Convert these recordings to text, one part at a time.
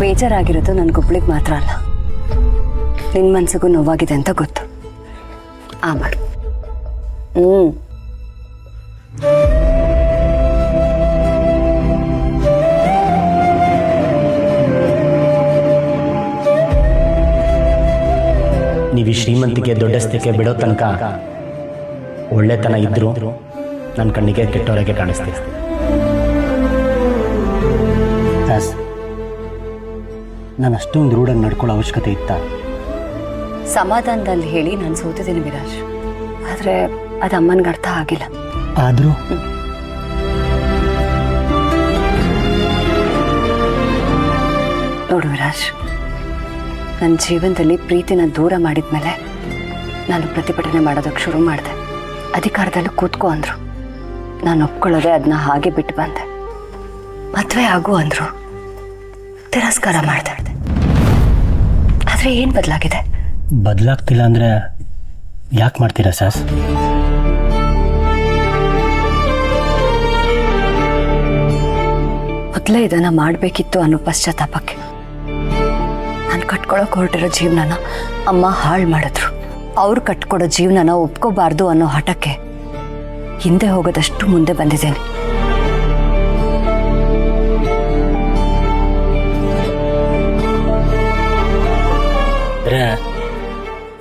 ಬೇಜಾರಾಗಿರೋದು ನನಗೊಬ್ಳಿಗೆ ಮಾತ್ರ ಅಲ್ಲ, ನಿನ್ನ ಮನಸ್ಸಿಗೂ ನೋವಾಗಿದೆ ಅಂತ ಗೊತ್ತು. ಆಮೇಲೆ ನೀವು ಈ ಶ್ರೀಮಂತಿಕೆ ದೊಡ್ಡಸ್ತಿಕೆ ಬಿಡೋ ತನಕ ಒಳ್ಳೆತನ ಇದ್ದರೂ ನನ್ನ ಕಣ್ಣಿಗೆ ಕೆಟ್ಟವರಾಗೆ ಕಾಣಿಸ್ತೀವಿ. ನಾನು ಅಷ್ಟೊಂದು ರೂಢಾಗಿ ನಡ್ಕೊಳ್ಳೋ ಅವಶ್ಯಕತೆ ಇತ್ತ? ಸಮಾಧಾನದಲ್ಲಿ ಹೇಳಿ ನಾನು ಸೋತಿದ್ದೀನಿ ವಿರಾಜ್, ಆದರೆ ಅದು ಅಮ್ಮನಿಗೆ ಅರ್ಥ ಆಗಿಲ್ಲ. ಆದರೂ ನೋಡು ವಿರಾಜ್, ನನ್ನ ಜೀವನದಲ್ಲಿ ಪ್ರೀತಿನ ದೂರ ಮಾಡಿದ್ಮೇಲೆ ನಾನು ಪ್ರತಿಭಟನೆ ಮಾಡೋದಕ್ಕೆ ಶುರು ಮಾಡಿದೆ. ಅಧಿಕಾರದಲ್ಲಿ ಕೂತ್ಕೋ ಅಂದರು, ನಾನು ಒಪ್ಕೊಳ್ಳೋದೆ ಅದನ್ನ ಹಾಗೆ ಬಿಟ್ಟು ಬಂದೆ. ಮದುವೆ ಆಗು ಅಂದರು, ತಿರಸ್ಕಾರ ಮಾಡಿದೆ. ಆದರೆ ಏನು ಬದಲಾಗಿದೆ? ಬದಲಾಗ್ತಿಲ್ಲ ಅಂದರೆ ಯಾಕೆ ಮಾಡ್ತೀರಾ ಸಾಸ್? ಮೊದಲೇ ಇದನ್ನು ಮಾಡಬೇಕಿತ್ತು ಅನ್ನೋ ಪಶ್ಚಾತ್ತಾಪಕ್ಕೆ ನಾನು ಕಟ್ಕೊಳಕ್ಕೆ ಹೊರಟಿರೋ ಜೀವನನ ಅಮ್ಮ ಹಾಳು ಮಾಡಿದ್ರು. ಅವ್ರು ಕಟ್ಕೊಡೋ ಜೀವನನ ಒಪ್ಕೋಬಾರ್ದು ಅನ್ನೋ ಹಠಕ್ಕೆ ಹಿಂದೆ ಹೋಗೋದಷ್ಟು ಮುಂದೆ ಬಂದಿದ್ದೇನೆ.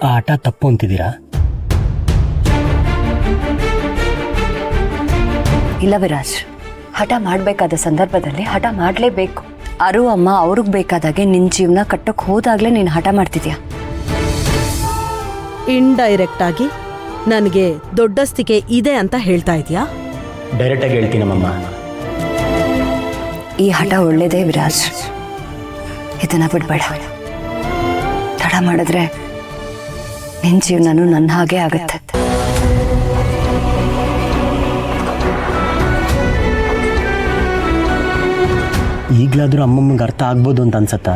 ಆ ಹಠ ತಪ್ಪು ಅಂತಿದ್ದೀರಾ? ಇಲ್ಲ ವಿರಾಜ್, ಹಠ ಮಾಡಬೇಕಾದ ಸಂದರ್ಭದಲ್ಲಿ ಹಠ ಮಾಡಲೇಬೇಕು. ಅರು ಅಮ್ಮ ಅವ್ರಿಗೆ ಬೇಕಾದಾಗೆ ನಿನ್ನ ಜೀವನ ಕಟ್ಟಕ್ಕೆ ಹೋದಾಗಲೇ ನೀನು ಹಠ ಮಾಡ್ತಿದ್ಯಾ. ಇಂಡೈರೆಕ್ಟ್ ಆಗಿ ನನಗೆ ದೊಡ್ಡಸ್ತಿಕೆ ಇದೆ ಅಂತ ಹೇಳ್ತಾ ಇದೆಯಾ? ಡೈರೆಕ್ಟಾಗಿ ಹೇಳ್ತೀನಿ ನಮ್ಮಮ್ಮ. ಈ ಹಠ ಒಳ್ಳೇದೇ ವಿರಾಜ್, ಇದನ್ನ ಬಿಡಬೇಡ. ತಡ ಮಾಡಿದ್ರೆ ನಿನ್ನ ಜೀವನನೂ ನನ್ನ ಹಾಗೆ ಆಗುತ್ತೆ. ಈಗಲಾದರೂ ಅಮ್ಮಮ್ಮಗೆ ಅರ್ಥ ಆಗ್ಬೋದು ಅಂತ ಅನ್ಸತ್ತಾ?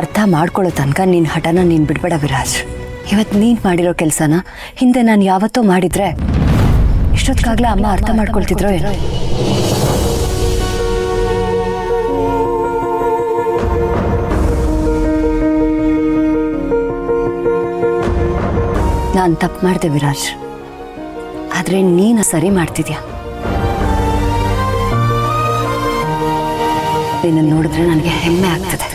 ಅರ್ಥ ಮಾಡ್ಕೊಳ್ಳೋ ತನಕ ನಿನ್ನ ಹಠನ ನೀನು ಬಿಡಬೇಡ ವಿರಾಜ್. ಇವತ್ತು ನೀನು ಮಾಡಿರೋ ಕೆಲಸನ ಹಿಂದೆ ನಾನು ಯಾವತ್ತೋ ಮಾಡಿದ್ರೆ ಇಷ್ಟೊತ್ತಿಗಾಗಲೇ ಅಮ್ಮ ಅರ್ಥ ಮಾಡ್ಕೊಳ್ತಿದ್ರೋ ಏನೋ. ನಾನು ತಪ್ಪು ಮಾಡಿದೆ ವಿರಾಜ್, ಆದರೆ ನೀನು ಸರಿ ಮಾಡ್ತಿದ್ಯಾ. ನಿನ್ನ ನೋಡಿದ್ರೆ ನನಗೆ ಹೆಮ್ಮೆ ಆಗ್ತದೆ.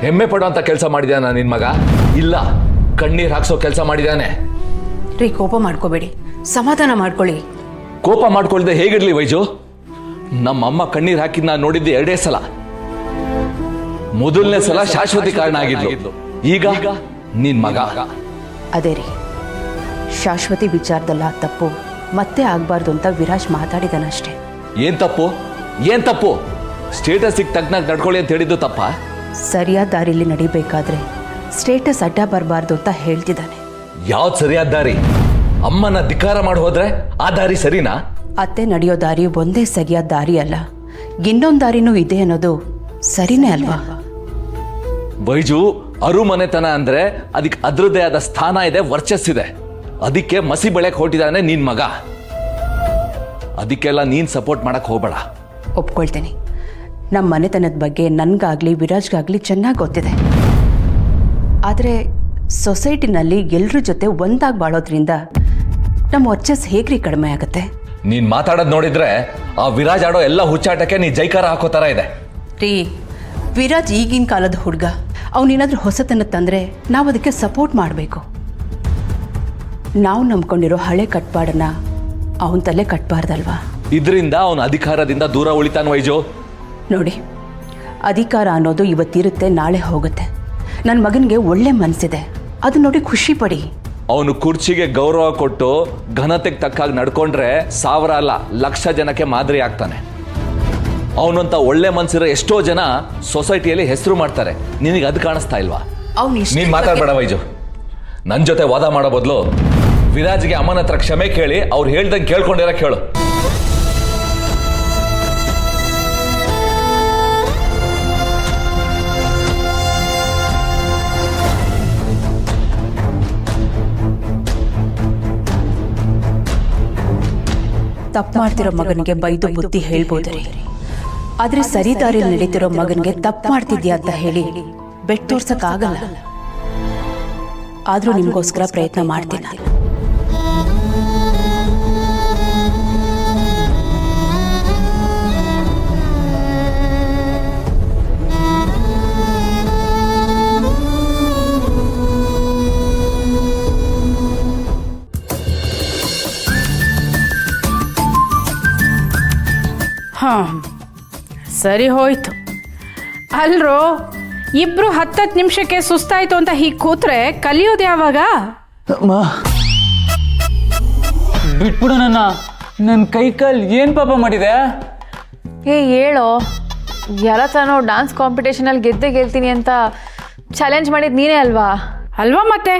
ಹೆಮ್ಮೆ ಪಡುವಂತ ಕೆಲಸ ಮಾಡಿದಾನ ನಿನ್ ಮಗ? ಇಲ್ಲ, ಕಣ್ಣೀರ್ ಹಾಕ್ಸೋ ಕೆಲಸ ಮಾಡಿದಾನೆ. ರೀ, ಕೋಪ ಮಾಡ್ಕೋಬೇಡಿ, ಸಮಾಧಾನ ಮಾಡ್ಕೊಳ್ಳಿ. ಕೋಪ ಮಾಡ್ಕೊಳ್ದೆ ಹೇಗಿರ್ಲಿ ವೈಜು? ನಮ್ಮಮ್ಮ ಕಣ್ಣೀರ್ ಹಾಕಿದ್ ನಾನು ನೋಡಿದ್ದು 2 ಸಲ. ಮೊದಲನೇ ಸಲ ಶಾಶ್ವತಿ ಕಾರಣ ಆಗಿದ್ಲು, ಈಗ ನಿನ್ ಮಗ. ಅದೇ ರೀ, ಶಾಶ್ವತಿ ವಿಚಾರದಲ್ಲ ತಪ್ಪು ಮತ್ತೆ ಆಗ್ಬಾರ್ದು ಅಂತ ವಿರಾಜ್ ಮಾತಾಡಿದಾನಷ್ಟೇ. ಏನ್ ತಪ್ಪು? ಏನ್ ತಪ್ಪು? ಸ್ಟೇಟಸ್ಗೆ ತಗ್ನಾಗ ನಡ್ಕೊಳ್ಳಿ ಅಂತ ಹೇಳಿದ್ದು ತಪ್ಪ? ಸರಿಯಾದ ದಾರಿಲಿ ನಡಿಬೇಕಾದ್ರೆ ಸ್ಟೇಟಸ್ ಅಡ್ಡ ಬರಬಾರ್ದು ಅಂತ ಹೇಳ್ತಿದ್ದಾನೆ. ಯಾವ್ದು ಸರಿಯಾದ ದಾರಿ? ಅಮ್ಮನ ಧಿಕ್ಕಾರ ಮಾಡಿ ಹೋದ್ರೆ ಆ ದಾರಿ ಸರಿನಾ? ಅತ್ತೆ ನಡೆಯೋ ದಾರಿ ಒಂದೇ ಸರಿಯಾದ ದಾರಿ ಅಲ್ಲ, ಇನ್ನೊಂದು ದಾರಿನೂ ಇದೆ ಅನ್ನೋದು ಸರಿನೇ ಅಲ್ವಾ? ವೈಜು, ಅರುಮನೆತನ ಅಂದ್ರೆ ಅದಕ್ಕೆ ಅದ್ರದ್ದೇ ಆದ ಸ್ಥಾನ ಇದೆ, ವರ್ಚಸ್ಸಿದೆ. ಅದಕ್ಕೆ ಮಸಿ ಬೆಳೆಕ್ ಹೊರಟಿದ್ದಾನೆ ನಿನ್ ಮಗ. ಅದಕ್ಕೆಲ್ಲ ನೀನ್ ಸಪೋರ್ಟ್ ಮಾಡಕ್ ಹೋಗ್ಬೇಡ. ಒಪ್ಕೊಳ್ತೀನಿ, ನಮ್ಮ ಮನೆತನದ ಬಗ್ಗೆ ನನಗಾಗ್ಲಿ ವಿರಾಜ್ಗಾಗ್ಲಿ ಚೆನ್ನಾಗಿ ಗೊತ್ತಿದೆ. ಆದರೆ ಸೊಸೈಟಿನಲ್ಲಿ ಎಲ್ಲರ ಜೊತೆ ಒಂದಾಗಿ ಬಾಳೋದ್ರಿಂದ ನಮ್ಮ ವರ್ಚಸ್ ಹೇಗ್ರಿ ಕಡಿಮೆ ಆಗುತ್ತೆ? ನೀನ್ ಮಾತಾಡೋದ್ ನೋಡಿದ್ರೆ ಆ ವಿರಾಜ್ ಆಡೋ ಎಲ್ಲ ಹುಚ್ಚಾಟಕ್ಕೆ ನೀ ಜೈಕಾರ ಹಾಕೋ ತರ ಇದೆ. ರೀ, ವಿರಾಜ್ ಈಗಿನ ಕಾಲದ ಹುಡುಗ, ಅವನೇನಾದ್ರೂ ಹೊಸತನ ತಂದರೆ ನಾವು ಅದಕ್ಕೆ ಸಪೋರ್ಟ್ ಮಾಡಬೇಕು. ನಾವು ನಂಬ್ಕೊಂಡಿರೋ ಹಳೆ ಕಟ್ಪಾಡನ್ನ ಅವನ ತಲೆ ಕಟ್ಬಾರ್ದಲ್ವಾ? ಇದರಿಂದ ಅವನ ಅಧಿಕಾರದಿಂದ ದೂರ ಉಳಿತಾನ ವೈಜು. ನೋಡಿ, ಅಧಿಕಾರ ಅನ್ನೋದು ಇವತ್ತಿರುತ್ತೆ, ನಾಳೆ ಹೋಗುತ್ತೆ. ನನ್ನ ಮಗನಿಗೆ ಒಳ್ಳೆ ಮನಸ್ಸಿದೆ, ಅದು ನೋಡಿ ಖುಷಿ ಪಡಿ. ಅವನು ಕುರ್ಚಿಗೆ ಗೌರವ ಕೊಟ್ಟು ಘನತೆಗೆ ತಕ್ಕಾಗಿ ನಡ್ಕೊಂಡ್ರೆ 1000 ಅಲ್ಲ 1,00,000 ಜನಕ್ಕೆ ಮಾದರಿ ಆಗ್ತಾನೆ. ಅವನಂತ ಒಳ್ಳೆ ಮನ್ಸಿರೋ ಎಷ್ಟೋ ಜನ ಸೊಸೈಟಿಯಲ್ಲಿ ಹೆಸರು ಮಾಡ್ತಾರೆ. ನಿನಗೆ ಅದು ಕಾಣಿಸ್ತಾ ಇಲ್ವಾ? ನೀನ್ ಮಾತಾಡ್ಬೇಡ ವೈಜು. ನನ್ನ ಜೊತೆ ವಾದ ಮಾಡೋ ಬದಲು ವಿರಾಜ್ಗೆ ಅಮ್ಮನ ಹತ್ರ ಕ್ಷಮೆ ಕೇಳಿ ಅವ್ರು ಹೇಳ್ದಂಗೆ ಕೇಳ್ಕೊಂಡಿರಕ್ಕೆ ಹೇಳು. ತಪ್ಪು ಮಾಡ್ತಿರೋ ಮಗನಿಗೆ ಬೈದು ಬುದ್ಧಿ ಹೇಳ್ಬೋದು ರೀ, ಆದ್ರೆ ಸರಿ ದಾರಿಯಲ್ಲಿ ನಡೀತಿರೋ ಮಗನಿಗೆ ತಪ್ಪು ಮಾಡ್ತಿದ್ಯಾ ಅಂತ ಹೇಳಿ ಬೆಟ್ ತೋರ್ಸಕ್ಕಾಗಲ್ಲ. ಆದ್ರೂ ನಿಮ್ಗೋಸ್ಕರ ಪ್ರಯತ್ನ ಮಾಡ್ತೀನಿ ನಾನು. ಹಾಂ, ಸರಿ ಹೋಯ್ತು. ಅಲ್ರೋ, ಇಬ್ರು 10 ನಿಮಿಷಕ್ಕೆ ಸುಸ್ತಾಯ್ತು ಅಂತ ಹೀಗೆ ಕೂತ್ರೆ ಕಲಿಯೋದು ಯಾವಾಗ? ಬಿಟ್ಬಿಡು ನನ್ನ ಕೈ ಕಾಲು ಏನು ಪಾಪ ಮಾಡಿದೆ? ಹೇಳೋ, ಎಲ್ಲ ತಾನು ಡಾನ್ಸ್ ಕಾಂಪಿಟೇಷನಲ್ಲಿ ಗೆಲ್ತೀನಿ ಅಂತ ಚಾಲೆಂಜ್ ಮಾಡಿದ್ ನೀನೇ ಅಲ್ವಾ? ಅಲ್ವಾ ಮತ್ತೆ?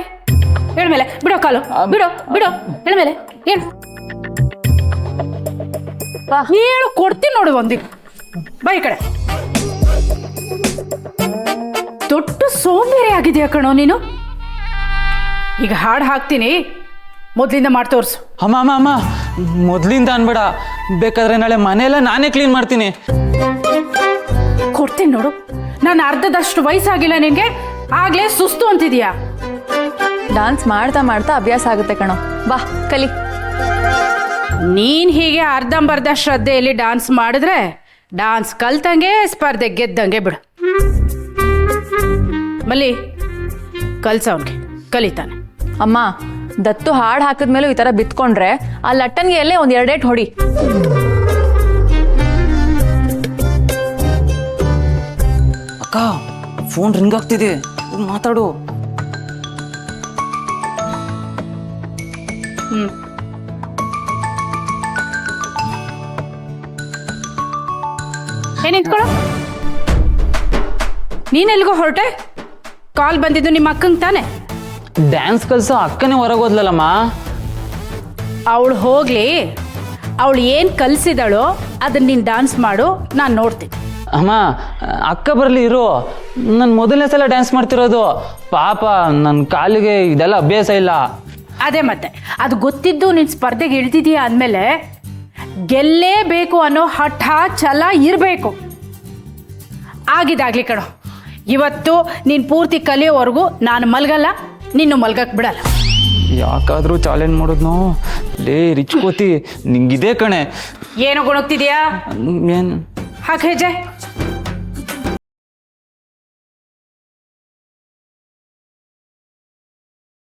ಹೇಳ್ಮೇಲೆ ಬಿಡೋ ಕಾಲು, ಬಿಡೋ ಬಿಡೋ, ಹೇಳ್ಮೇಲೆ ಹೇಳು. ಹೇಳು, ಕೊಡ್ತೀನಿ ನೋಡು ಒಂದಿಗೆ. ಬಾ ಈ ಕಡೆ. ದೊಡ್ಡ ಸೋಂಬೇರಿ ಆಗಿದೆಯಾ ಕಣೋ ನೀನು. ಈಗ ಹಾಡು ಹಾಕ್ತೀನಿ, ಮೊದಲಿಂದ ಮಾಡಿ ತೋರಿಸು. ಅಮ್ಮ ಮೊದಲಿಂದ ಅನ್ಬೇಡ, ಬೇಕಾದ್ರೆ ನಾಳೆ ಮನೆಯೆಲ್ಲ ನಾನೇ ಕ್ಲೀನ್ ಮಾಡ್ತೀನಿ. ಕೊಡ್ತೀನಿ ನೋಡು. ನಾನು ಅರ್ಧದಷ್ಟು ವಯಸ್ಸಾಗಿಲ್ಲ ನಿನಗೆ, ಆಗ್ಲೇ ಸುಸ್ತು ಅಂತಿದೀಯಾ. ಡಾನ್ಸ್ ಮಾಡ್ತಾ ಮಾಡ್ತಾ ಅಭ್ಯಾಸ ಆಗುತ್ತೆ ಕಣೋ, ಬಾ ಕಲಿ. ನೀನ್ ಹೀಗೆ ಅರ್ಧಂಬರ್ಧ ಶ್ರದ್ಧೆಯಲ್ಲಿ ಡಾನ್ಸ್ ಮಾಡಿದ್ರೆ ಡಾನ್ಸ್ ಕಲ್ತಂಗೆ ಸ್ಪರ್ಧೆ ಗೆದ್ದಂಗೆ ಬಿಡು. ಮಲ್ಲಿ, ಕಲ್ಸವನ್ಗೆ ಕಲಿತಾನೆ. ಅಮ್ಮ, ದತ್ತು ಹಾಡು ಹಾಕಿದ್ಮೇಲೂ ಈ ಥರ ಬಿತ್ಕೊಂಡ್ರೆ ಆ ಲಟ್ಟನ್ಗೆ ಎಲ್ಲೇ ಒಂದು 2 ಏಟ್ ಹೊಡಿ. ಅಕ್ಕ, ಫೋನ್ ರಿಂಗ್ ಆಗ್ತಿದೆ, ಮಾತಾಡು. ನಿಂತ್ಕೊಳ್ಳೋ. ನೀನೆಲ್ಗೋ ಹೊರಟೆ? ಕಾಲ್ ಬಂದಿದ್ದು ನಿಮ್ಮ ಅಕ್ಕಂಗೆ ತಾನೆ? ಡ್ಯಾನ್ಸ್ ಕಲ್ಸೋ ಅಕ್ಕನೇ ಹೊರಗೋದ್ಲಲ್ಲಮ್ಮ. ಅವಳು ಹೋಗ್ಲಿ, ಅವಳು ಏನು ಕಲಿಸಿದಳೋ ಅದನ್ನ ನೀನು ಡಾನ್ಸ್ ಮಾಡು, ನಾನು ನೋಡ್ತೀನಿ. ಅಮ್ಮ, ಅಕ್ಕ ಬರಲಿ ಇರು. ನಾನು ಮೊದಲನೇ ಸಲ ಡ್ಯಾನ್ಸ್ ಮಾಡ್ತಿರೋದು. ಪಾಪ ನನ್ನ ಕಾಲಿಗೆ ಇದೆಲ್ಲ ಅಭ್ಯಾಸ ಇಲ್ಲ. ಅದೇ ಮತ್ತೆ, ಅದು ಗೊತ್ತಿದ್ದು ನೀನು ಸ್ಪರ್ಧೆಗೆ ಇಳ್ದಿದೀಯ ಅಂದಮೇಲೆ ಗೆಲ್ಲೇಬೇಕು ಅನ್ನೋ ಹಠ ಛಲ ಇರಬೇಕು. ಆಗಿದಾಗ್ಲಿ ಕಣೋ. ಇವತ್ತು ನೀನು ಪೂರ್ತಿ ಕಲಿಯೋವರೆಗೂ ನಾನು ಮಲ್ಗಲ್ಲ, ನಿನ್ನು ಮಲ್ಗಕ್ಕೆ ಬಿಡಲ್ಲ. ಯಾಕಾದ್ರೂ ಚಾಲೆಂಜ್ ಮಾಡೋದ್ನೋ? ಲೇ ರಿಚ್ ಕೋತಿ, ನಿಂಗಿದೆ ಕಣೆ. ಏನೋ ಗುಣಗ್ತಿದ್ಯಾ? ಏನು ಹಾಕ್ ಹೆಜ್ಜೆ.